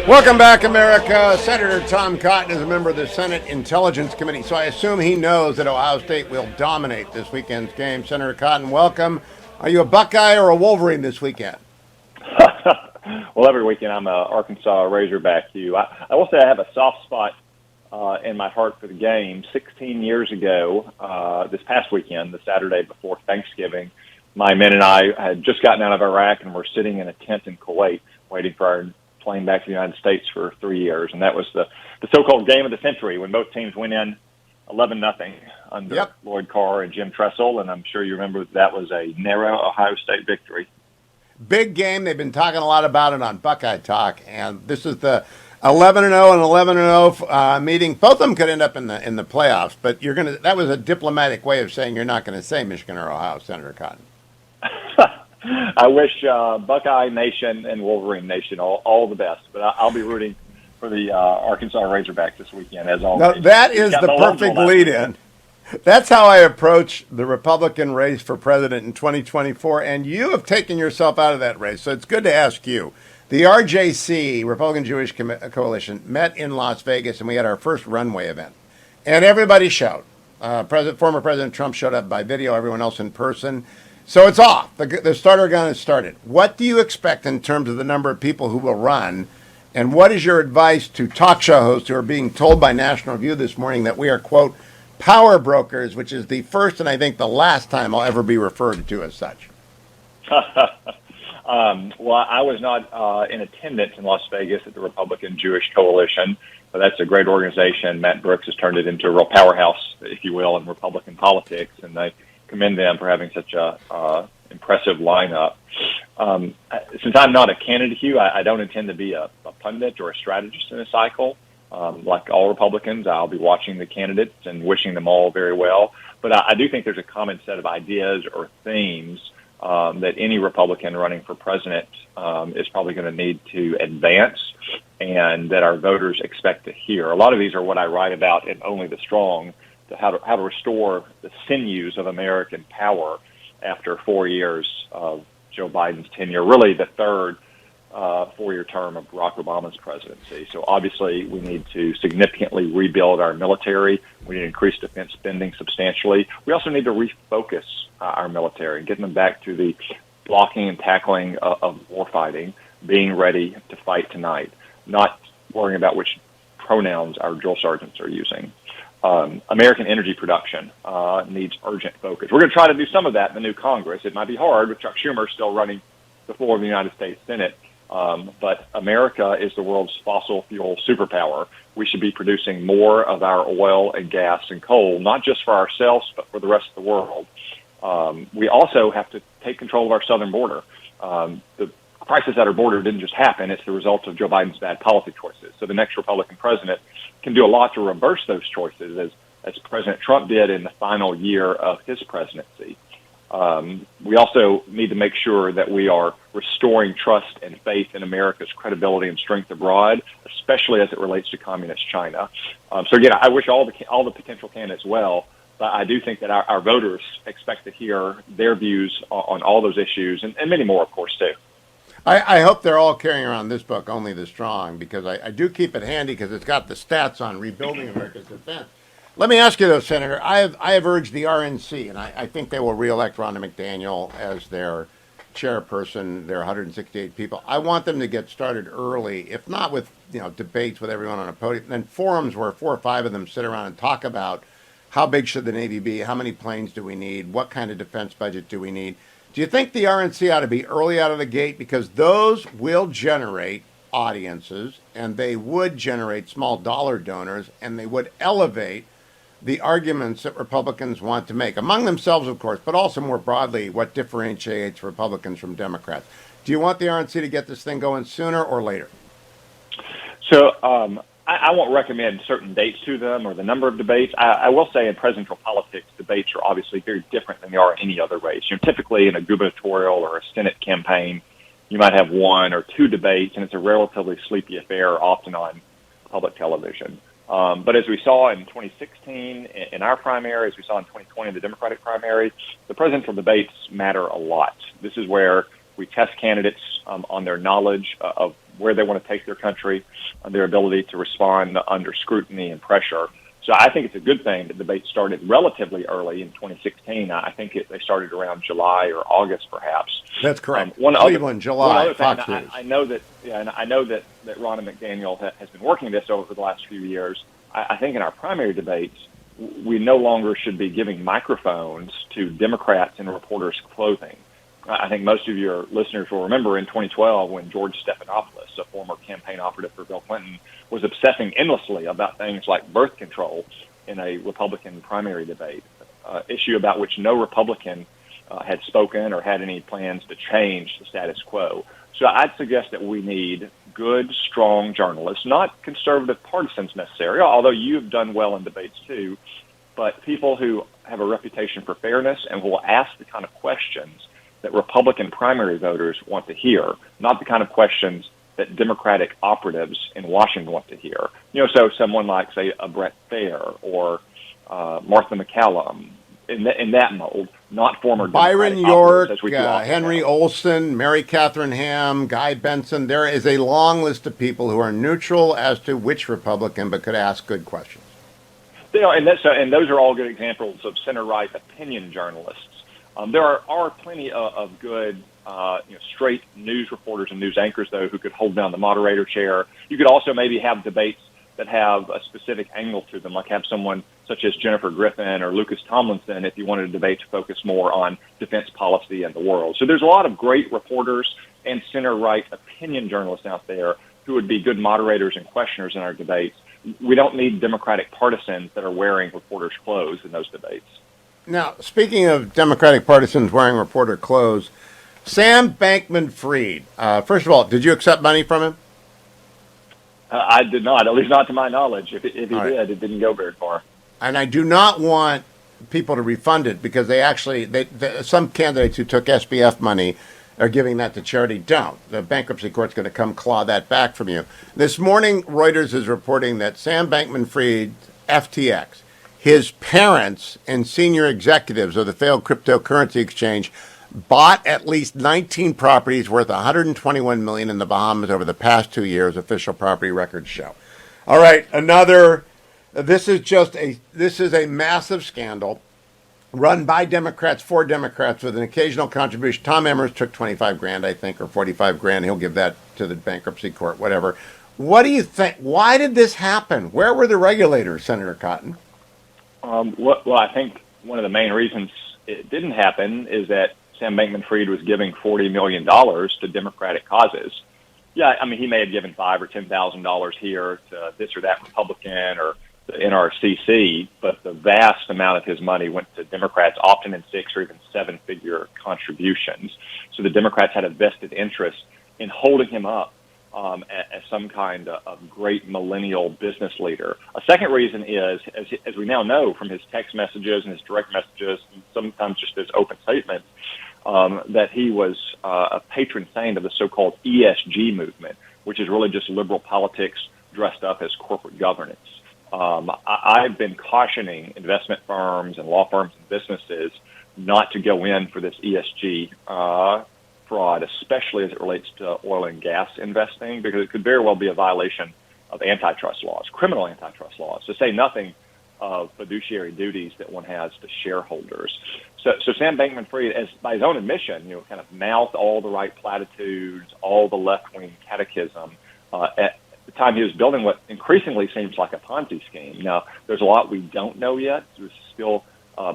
Welcome back, America. Senator Tom Cotton is a member of the Senate Intelligence Committee, so I assume he knows that Ohio State will dominate this weekend's game. Senator Cotton, welcome. Are you a Buckeye or a Wolverine this weekend? Well, every weekend I'm a Arkansas Razorback, Hugh. I will say I have a soft spot in my heart for the game. 16 years ago, this past weekend, the Saturday before Thanksgiving, my men and I had just gotten out of Iraq and were sitting in a tent in Kuwait waiting for our plane back to the United States for 3 years. And that was the so-called game of the century when both teams went in 11-0 under Lloyd Carr and Jim Tressel. And I'm sure you remember that was a narrow Ohio State victory. Big game. They've been talking a lot about it on Buckeye Talk, and this is the 11-0 and 11-0 meeting. Both of them could end up in the playoffs, but that was a diplomatic way of saying you're not going to say Michigan or Ohio, Senator Cotton. I wish Buckeye Nation and Wolverine Nation all the best, but I'll be rooting for the Arkansas Razorbacks this weekend, as always. Now, that is the perfect lead-in. That's how I approach the Republican race for president in 2024, and you have taken yourself out of that race, so it's good to ask you. The RJC, Republican Jewish Coalition, met in Las Vegas, and we had our first runway event. And everybody showed. Former President Trump showed up by video, everyone else in person. So it's off. The starter gun has started. What do you expect in terms of the number of people who will run? And what is your advice to talk show hosts who are being told by National Review this morning that we are, quote, power brokers, which is the first and I think the last time I'll ever be referred to as such? Well, I was not in attendance in Las Vegas at the Republican Jewish Coalition, but that's a great organization. Matt Brooks has turned it into a real powerhouse, if you will, in Republican politics, and I commend them for having such a impressive lineup. Since I'm not a candidate, Hugh, I don't intend to be a pundit or a strategist in a cycle. Like all Republicans, I'll be watching the candidates and wishing them all very well. But I do think there's a common set of ideas or themes that any Republican running for president is probably going to need to advance and that our voters expect to hear. A lot of these are what I write about in Only the Strong, how to restore the sinews of American power after 4 years of Joe Biden's tenure, really the third 4-year term of Barack Obama's presidency. So obviously we need to significantly rebuild our military. We need to increase defense spending substantially. We also need to refocus our military and get them back to the blocking and tackling of warfighting, being ready to fight tonight, not worrying about which pronouns our drill sergeants are using. American energy production needs urgent focus. We're going to try to do some of that in the new Congress. It might be hard with Chuck Schumer still running the floor of the United States Senate. But America is the world's fossil fuel superpower. We should be producing more of our oil and gas and coal, not just for ourselves, but for the rest of the world. We also have to take control of our southern border. The crisis at our border didn't just happen. It's the result of Joe Biden's bad policy choices. So the next Republican president can do a lot to reverse those choices, as President Trump did in the final year of his presidency. We also need to make sure that we are restoring trust and faith in America's credibility and strength abroad, especially as it relates to communist China. So again, I wish all the potential candidates well, but I do think that our voters expect to hear their views on all those issues and many more, of course, too. I hope they're all carrying around this book, Only the Strong, because I do keep it handy because it's got the stats on rebuilding America's defense. Let me ask you, though, Senator, I have urged the RNC, and I think they will reelect Rhonda McDaniel as their chairperson. There are 168 people. I want them to get started early, if not with debates with everyone on a podium, then forums where 4 or 5 of them sit around and talk about how big should the Navy be, how many planes do we need, what kind of defense budget do we need. Do you think the RNC ought to be early out of the gate? Because those will generate audiences, and they would generate small dollar donors, and they would elevate the arguments that Republicans want to make, among themselves, of course, but also more broadly, what differentiates Republicans from Democrats. Do you want the RNC to get this thing going sooner or later? So I won't recommend certain dates to them or the number of debates. I will say in presidential politics, debates are obviously very different than they are in any other race. Typically in a gubernatorial or a Senate campaign, you might have 1 or 2 debates, and it's a relatively sleepy affair, often on public television. But as we saw in 2016 in our primary, as we saw in 2020 in the Democratic primary, the presidential debates matter a lot. This is where we test candidates on their knowledge of where they want to take their country, their ability to respond under scrutiny and pressure. So I think it's a good thing that debates started relatively early in 2016. I think they started around July or August, perhaps. That's correct. Cleveland, July. Fox News. I know that, and I know that Ronna McDaniel has been working this over the last few years. I think in our primary debates, we no longer should be giving microphones to Democrats in reporters' clothing. I think most of your listeners will remember in 2012 when George Stephanopoulos, a former campaign operative for Bill Clinton, was obsessing endlessly about things like birth control in a Republican primary debate, issue about which no Republican had spoken or had any plans to change the status quo. So I'd suggest that we need good, strong journalists, not conservative partisans necessarily, although you've done well in debates too, but people who have a reputation for fairness and will ask the kind of questions that Republican primary voters want to hear, not the kind of questions that Democratic operatives in Washington want to hear. So someone like, say, a Brett Fair or Martha McCallum, in that mold, not former Byron Democratic York, operatives, as we too often Henry have. Olson, Mary Catherine Ham, Guy Benson. There is a long list of people who are neutral as to which Republican, but could ask good questions. And those are all good examples of center-right opinion journalists. There are plenty of good, straight news reporters and news anchors, though, who could hold down the moderator chair. You could also maybe have debates that have a specific angle to them, like have someone such as Jennifer Griffin or Lucas Tomlinson if you wanted a debate to focus more on defense policy and the world. So there's a lot of great reporters and center-right opinion journalists out there who would be good moderators and questioners in our debates. We don't need Democratic partisans that are wearing reporters' clothes in those debates. Now, speaking of Democratic partisans wearing reporter clothes, Sam Bankman-Fried, first of all, did you accept money from him? I did not, at least not to my knowledge. If he did, it didn't go very far. And I do not want people to refund it because some candidates who took SBF money are giving that to charity. Don't. The bankruptcy court's going to come claw that back from you. This morning, Reuters is reporting that Sam Bankman-Fried, FTX, his parents and senior executives of the failed cryptocurrency exchange bought at least 19 properties worth $121 million in the Bahamas over the past 2 years, official property records show. All right, this is a massive scandal run by Democrats for Democrats with an occasional contribution. Tom Emmer's took 25 grand, I think, or 45 grand. He'll give that to the bankruptcy court, whatever. What do you think? Why did this happen? Where were the regulators, Senator Cotton? Well, I think one of the main reasons it didn't happen is that Sam Bankman-Fried was giving $40 million to Democratic causes. Yeah, I mean, he may have given $5,000 or $10,000 here to this or that Republican or the NRCC, but the vast amount of his money went to Democrats, often in 6 or even 7-figure contributions. So the Democrats had a vested interest in holding him up as some kind of great millennial business leader. A second reason is, as we now know from his text messages and his direct messages, and sometimes just his open statements, that he was a patron saint of the so-called ESG movement, which is really just liberal politics dressed up as corporate governance. I've been cautioning investment firms and law firms and businesses not to go in for this ESG fraud, especially as it relates to oil and gas investing, because it could very well be a violation of antitrust laws, criminal antitrust laws, to say nothing of fiduciary duties that one has to shareholders. So Sam Bankman-Fried, as by his own admission, kind of mouthed all the right platitudes, all the left-wing catechism at the time he was building what increasingly seems like a Ponzi scheme. Now, there's a lot we don't know yet. It's still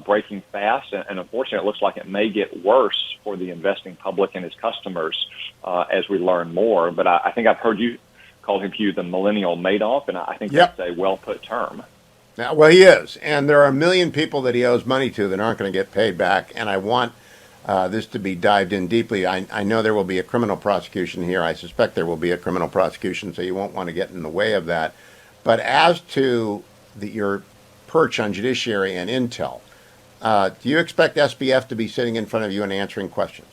breaking fast, and unfortunately, it looks like it may get worse for the investing public and his customers as we learn more. But I think I've heard you call him, Hugh, the millennial Madoff, and I think that's a well-put term. Now, well, he is, and there are 1 million people that he owes money to that aren't going to get paid back, and I want this to be dived in deeply. I know there will be a criminal prosecution here. I suspect there will be a criminal prosecution, so you won't want to get in the way of that. But as to your perch on judiciary and intel, do you expect SBF to be sitting in front of you and answering questions?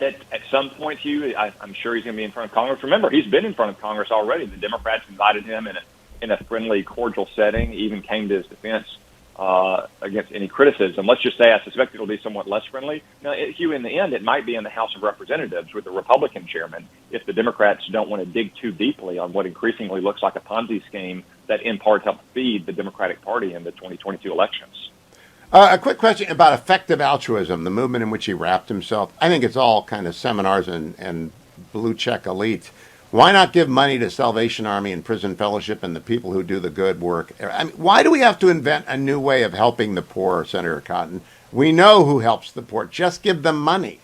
At some point, Hugh, I'm sure he's going to be in front of Congress. Remember, he's been in front of Congress already. The Democrats invited him in a friendly, cordial setting, even came to his defense against any criticism. Let's just say I suspect it'll be somewhat less friendly. Now, Hugh, in the end, it might be in the House of Representatives with the Republican chairman if the Democrats don't want to dig too deeply on what increasingly looks like a Ponzi scheme that in part helped feed the Democratic Party in the 2022 elections. A quick question about effective altruism, the movement in which he wrapped himself. I think it's all kind of seminars and blue check elite. Why not give money to Salvation Army and Prison Fellowship and the people who do the good work? I mean, why do we have to invent a new way of helping the poor, Senator Cotton? We know who helps the poor. Just give them money.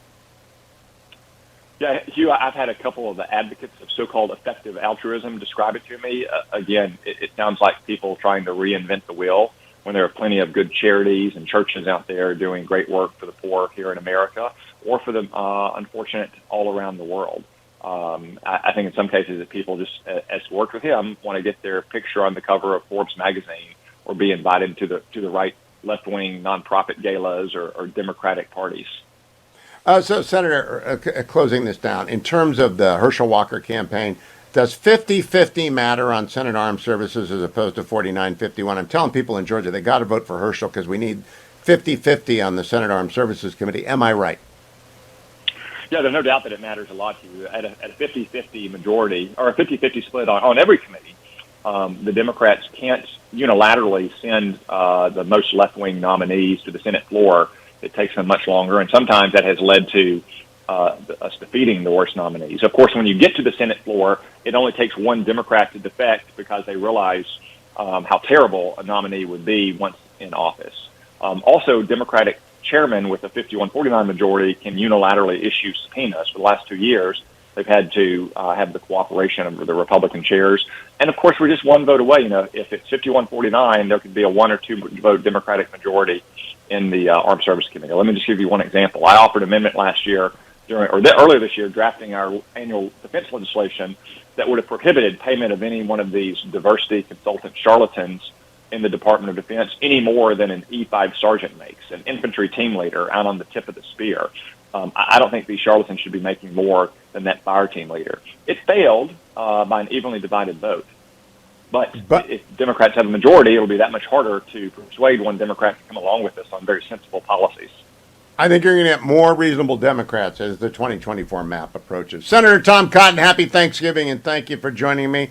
Yeah, Hugh, I've had a couple of the advocates of so-called effective altruism describe it to me. Again, it sounds like people trying to reinvent the wheel when there are plenty of good charities and churches out there doing great work for the poor here in America or for the unfortunate all around the world. I think in some cases that people just, as worked with him, want to get their picture on the cover of Forbes magazine or be invited to the right left-wing nonprofit galas or Democratic parties. So, Senator, closing this down, in terms of the Herschel Walker campaign, does 50-50 matter on Senate Armed Services as opposed to 49-51? I'm telling people in Georgia they got to vote for Herschel because we need 50-50 on the Senate Armed Services Committee. Am I right? Yeah, there's no doubt that it matters a lot to you. At a 50-50 majority, or a 50-50 split on every committee, the Democrats can't unilaterally send the most left-wing nominees to the Senate floor. It takes them much longer, and sometimes that has led to us defeating the worst nominees. Of course, when you get to the Senate floor, it only takes one Democrat to defect because they realize how terrible a nominee would be once in office. Also, Democratic chairmen with a 51-49 majority can unilaterally issue subpoenas. For the last 2 years, they've had to have the cooperation of the Republican chairs. And, of course, we're just one vote away. If it's 51-49, there could be a 1 or 2 vote Democratic majority in the Armed Services Committee. Let me just give you one example. I offered an amendment last year, earlier this year, drafting our annual defense legislation that would have prohibited payment of any one of these diversity consultant charlatans in the Department of Defense any more than an E5 sergeant makes, an infantry team leader out on the tip of the spear. I don't think these charlatans should be making more than that fire team leader. It failed by an evenly divided vote. But if Democrats have a majority, it'll be that much harder to persuade one Democrat to come along with us on very sensible policies. I think you're going to get more reasonable Democrats as the 2024 map approaches. Senator Tom Cotton, happy Thanksgiving, and thank you for joining me.